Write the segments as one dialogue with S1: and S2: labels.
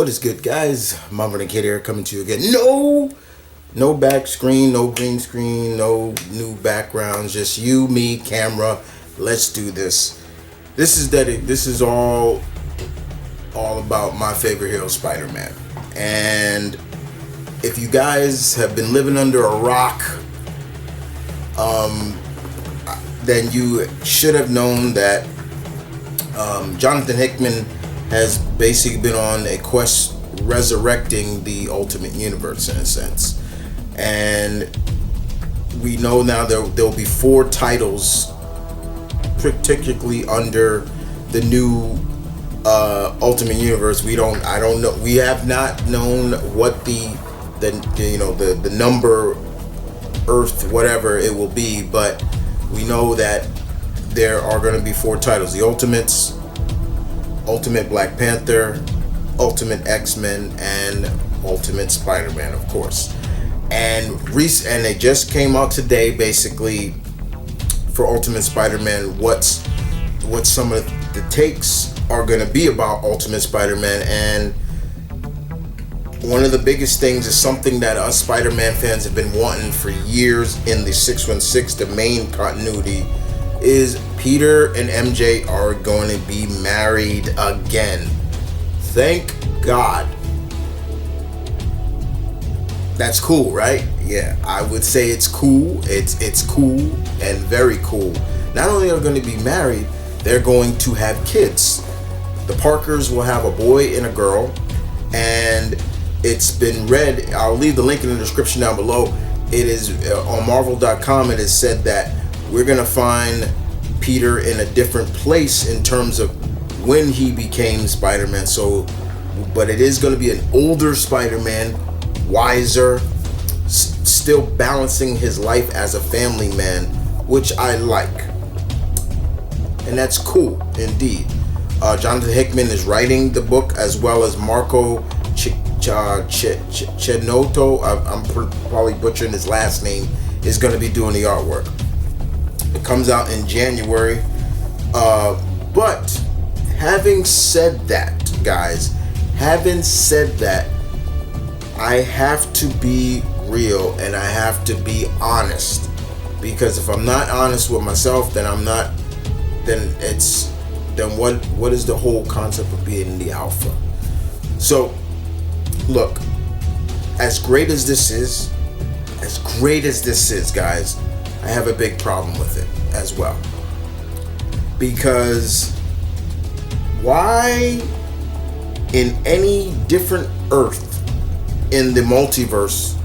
S1: What is good, guys? M.V.K here, coming to you again. No back screen, no green screen, no new backgrounds. Just you, me, camera. Let's do this. This is all about my favorite hero, Spider-Man. And if you guys have been living under a rock, then you should have known that Jonathan Hickman has basically been on a quest resurrecting the Ultimate Universe in a sense. And we know now there'll be 4 titles particularly under the new Ultimate Universe. I don't know. We have not known what the number, Earth, whatever it will be, but we know that there are going to be 4 titles: the Ultimates, Ultimate Black Panther, Ultimate X-Men, and Ultimate Spider-Man, of course. And they just came out today, basically, for Ultimate Spider-Man. What some of the takes are going to be about Ultimate Spider-Man. And one of the biggest things is something that us Spider-Man fans have been wanting for years in the 616, the main continuity, is Peter and MJ are going to be married again. Thank God. That's cool, right? Yeah, I would say it's cool. It's cool and very cool. Not only are they going to be married, they're going to have kids. The Parkers will have a boy and a girl, and it's been read. I'll leave the link in the description down below. It is on Marvel.com. It is said that we're going to find Peter in a different place in terms of when he became Spider-Man. But it is going to be an older Spider-Man, wiser, still balancing his life as a family man, which I like. And that's cool, indeed. Jonathan Hickman is writing the book, as well as Marco Chenotto, I'm probably butchering his last name, is going to be doing the artwork. It comes out in January. But having said that, guys, I have to be real and I have to be honest. Because if I'm not honest with myself, then what is the whole concept of being the alpha? So, look, as great as this is, guys, I have a big problem with it as well. Because why in any different Earth in the multiverse,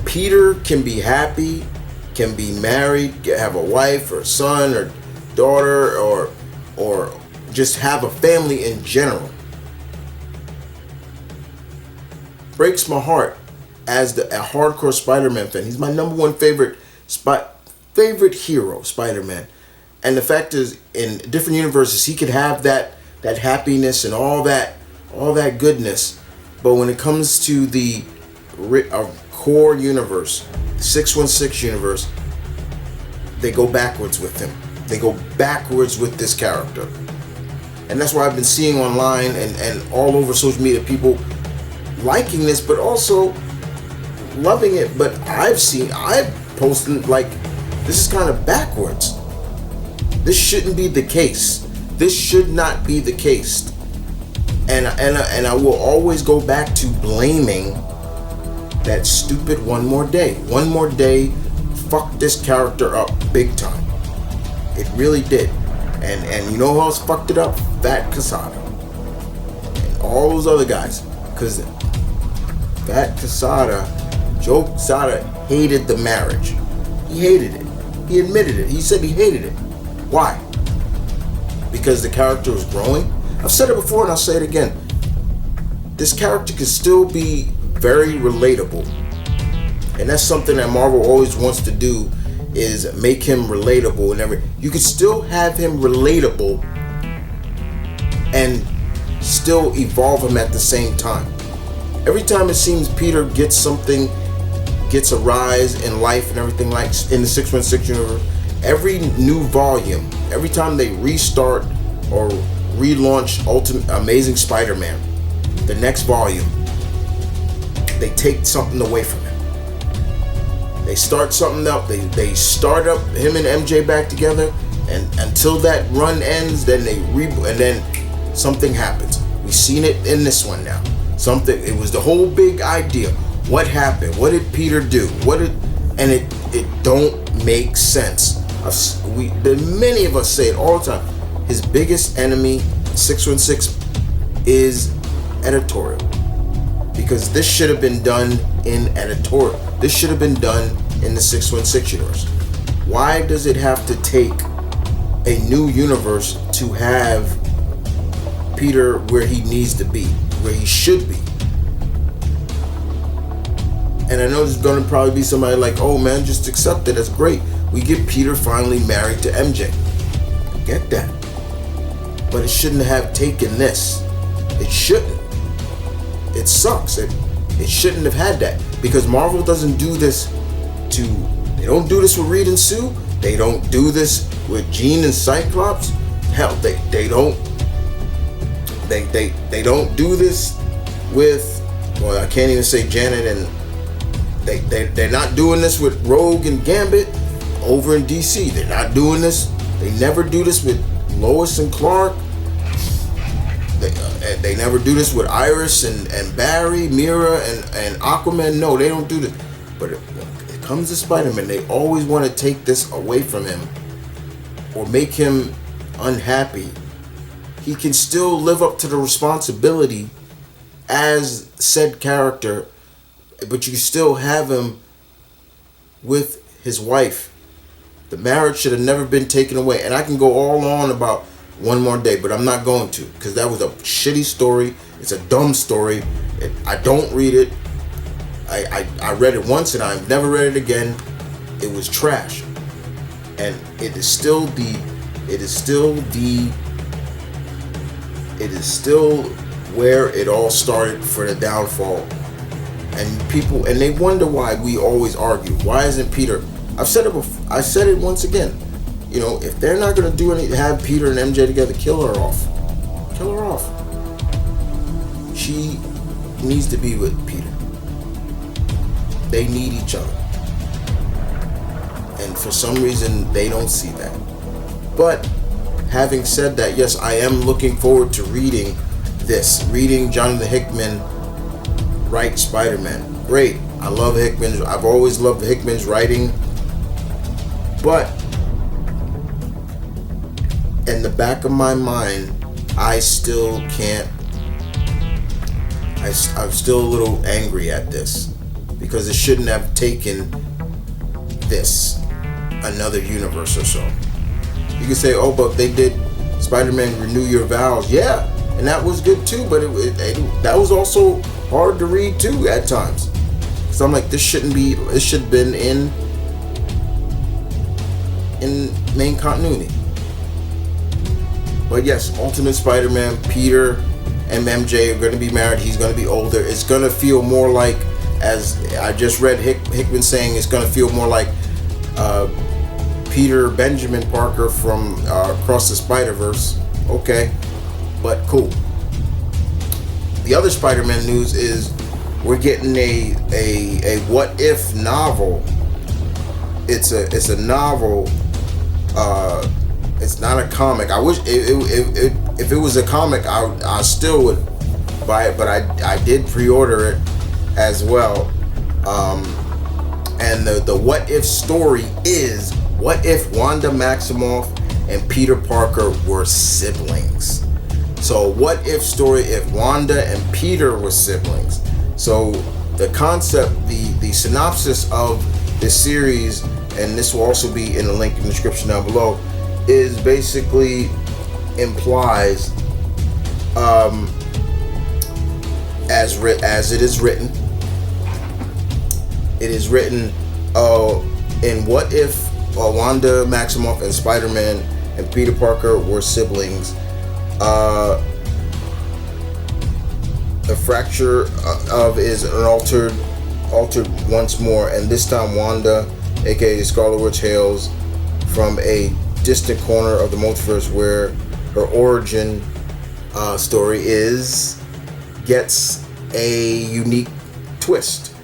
S1: Peter can be happy, can be married, have a wife or son or daughter, or just have a family in general? Breaks my heart as a hardcore Spider-Man fan. He's my number one favorite hero, Spider-Man. And the fact is, in different universes, he could have that happiness and all that goodness. But when it comes to the core universe, the 616 universe, they go backwards with him. They go backwards with this character. And that's why I've been seeing online and all over social media, people liking this, but also loving it. But I've posted like, this is kind of backwards. This shouldn't be the case. This should not be the case. And I will always go back to blaming that stupid One More Day. One More Day fucked this character up big time. It really did. And you know who else fucked it up? Fat Quesada. And all those other guys. Because Fat Quesada, Joe Quesada, hated the marriage. He hated it. He admitted it. He said he hated it. Why? Because the character was growing. I've said it before and I'll say it again. This character can still be very relatable. And that's something that Marvel always wants to do, is make him relatable. And you can still have him relatable and still evolve him at the same time. Every time it seems Peter gets a rise in life and everything, like in the 616 universe, every new volume, every time they restart or relaunch Amazing Spider-Man, the next volume, they take something away from him. They start something up. They start up him and MJ back together, and until that run ends, then and then something happens. We've seen it in this one now. It was the whole big idea. What happened? What did Peter do? And it don't make sense. Many of us say it all the time. His biggest enemy, 616, is editorial. Because this should have been done in editorial. This should have been done in the 616 universe. Why does it have to take a new universe to have Peter where he needs to be, where he should be? And I know there's going to probably be somebody like, oh man, just accept it. That's great. We get Peter finally married to MJ. I get that. But it shouldn't have taken this. It shouldn't. It sucks. It shouldn't have had that. Because Marvel doesn't do this they don't do this with Reed and Sue. They don't do this with Jean and Cyclops. Hell, they don't do this with, well, I can't even say Janet, and they're not doing this with Rogue and Gambit over in DC. They're not doing this. They never do this with Lois and Clark. They never do this with Iris and Barry, Mira, and Aquaman. No, they don't do this. But when it comes to Spider-Man, they always want to take this away from him or make him unhappy. He can still live up to the responsibility as said character, but you still have him with his wife. The marriage should have never been taken away. And I can go all on about One More Day, but I'm not going to, because that was a shitty story. It's a dumb story. I don't read it. I read it once and I've never read it again. It was trash. And it is still where it all started for the downfall. And people, and they wonder why we always argue. Why isn't Peter? I've said it before. I said it once again. You know, if they're not gonna do anything, have Peter and MJ together, kill her off. Kill her off. She needs to be with Peter. They need each other. And for some reason, they don't see that. But having said that, yes, I am looking forward to reading Jonathan Hickman write Spider-Man. Great. I love Hickman. I've always loved Hickman's writing. But in the back of my mind, I'm still a little angry at this, because it shouldn't have taken this another universe or so. You can say, oh, but they did Spider-Man Renew Your Vows. Yeah, and that was good too, but that was also hard to read too at times. So I'm like, this should have been in main continuity. But yes, Ultimate Spider-Man, Peter and MJ are going to be married. He's going to be older. It's going to feel more like, as I just read Hickman saying, it's going to feel more like Peter Benjamin Parker from Across the Spider-Verse. Okay, but cool. The other Spider-Man news is we're getting a what if novel. It's a novel. It's not a comic. I wish if it was a comic, I still would buy it, but I did pre-order it as well. And the what if story is, what if Wanda Maximoff and Peter Parker were siblings? So what if story if Wanda and Peter were siblings? So the concept, the synopsis of this series, and this will also be in the link in the description down below, is basically implies as it is written. It is written in what if Wanda Maximoff and Spider-Man and Peter Parker were siblings. The fracture of is an altered once more, and this time Wanda, aka Scarlet Witch, hails from a distant corner of the multiverse where her origin story gets a unique twist.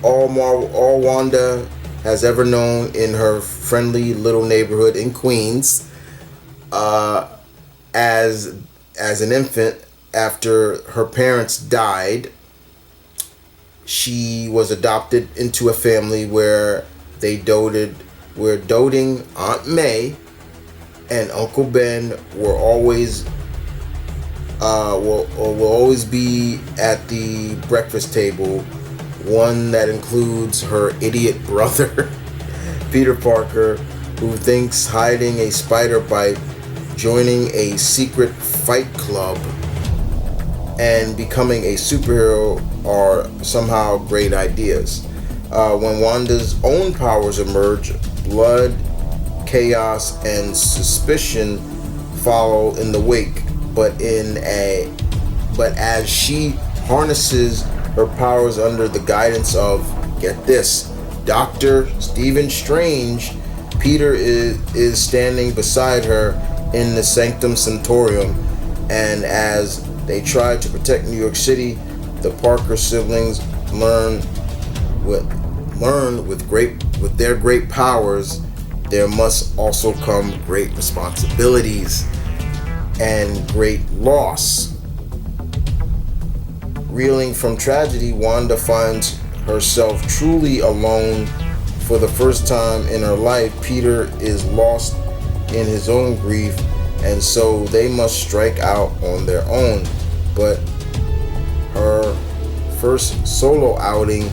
S1: All Wanda has ever known in her friendly little neighborhood in Queens, as an infant, after her parents died, she was adopted into a family where doting Aunt May and Uncle Ben were always will always be at the breakfast table. One that includes her idiot brother, Peter Parker, who thinks hiding a spider bite, joining a secret fight club, and becoming a superhero are somehow great ideas. When Wanda's own powers emerge, blood, chaos, and suspicion follow in the wake. But as she harnesses her powers under the guidance of, get this, Dr. Stephen Strange, Peter is standing beside her in the Sanctum Sanctorum, and as they try to protect New York City, the Parker siblings learn with their great powers, there must also come great responsibilities and great loss. Reeling from tragedy, Wanda finds herself truly alone for the first time in her life. Peter is lost in his own grief, and so they must strike out on their own. But her first solo outing,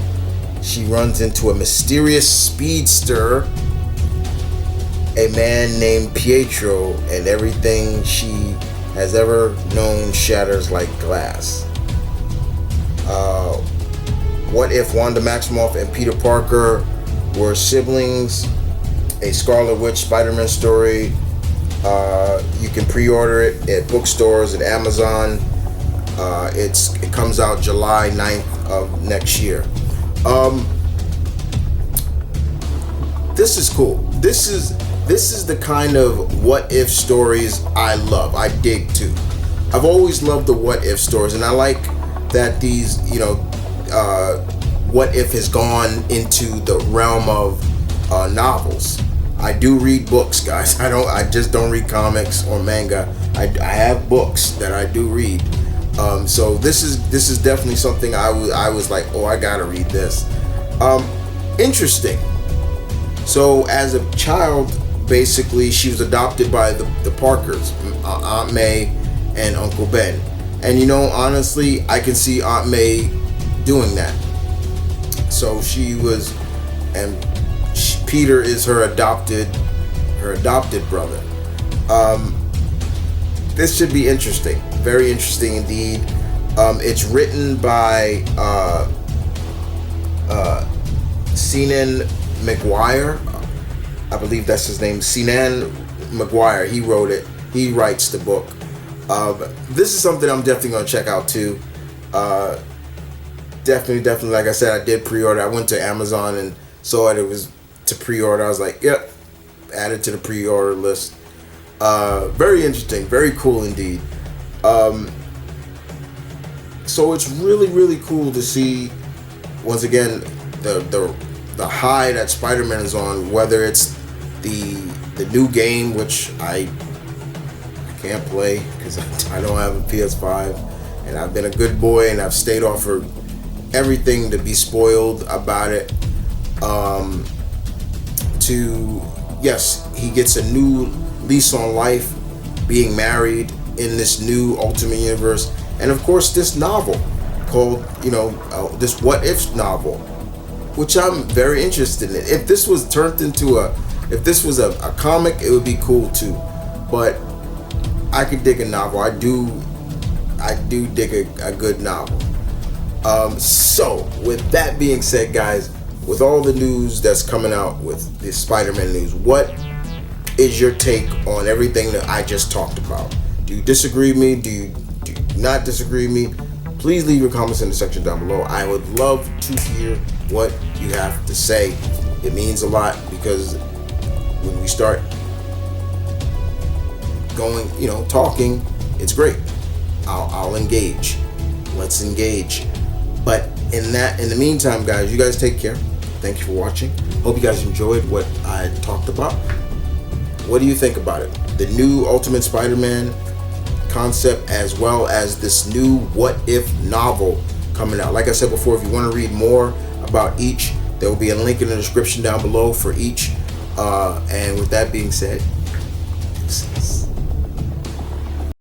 S1: she runs into a mysterious speedster, a man named Pietro, and everything she has ever known shatters like glass. What if Wanda Maximoff and Peter Parker were siblings? A Scarlet Witch Spider-Man story. You can pre-order it at bookstores and Amazon. It comes out July 9th of next year. This is cool. This is the kind of what if stories I love. I dig too. I've always loved the what if stories, and I like that these, what if has gone into the realm of novels. I do read books, guys. I just don't read comics or manga. I have books that I do read. So this is definitely something I was like, oh, I gotta read this. Interesting. So as a child, basically, she was adopted by the Parkers, Aunt May and Uncle Ben. And honestly, I can see Aunt May doing that. So she was, and Peter is her adopted brother. This should be interesting, very interesting indeed. It's written by Senan McGuire. I believe that's his name, Senan McGuire. He wrote it. He writes the book. This is something I'm definitely going to check out too. Definitely. Like I said, I did pre-order. I went to Amazon and saw it. It was to pre-order. I was like, yep, added to the pre-order list. Very interesting. Very cool indeed. So it's really, really cool to see, once again, the high that Spider-Man is on, whether it's the new game, which I can't play because I don't have a PS5, and I've been a good boy and I've stayed off for everything to be spoiled about it. To, yes, he gets a new lease on life, being married in this new Ultimate Universe, and of course this novel called, this What If novel, which I'm very interested in. If this was turned into if this was a comic, it would be cool too. But I could dig a novel. I do dig a good novel. So with that being said, guys, with all the news that's coming out with the Spider-Man news, what is your take on everything that I just talked about? Do you disagree with me? Do you not disagree with me? Please leave your comments in the section down below. I would love to hear what you have to say. It means a lot, because when we start going, talking, it's great. I'll engage. Let's engage. But in the meantime, guys, you guys take care. Thank you for watching. Hope you guys enjoyed what I talked about. What do you think about it? The new Ultimate Spider-Man concept, as well as this new What If novel coming out. Like I said before, if you want to read more about each, there will be a link in the description down below for each. And with that being said,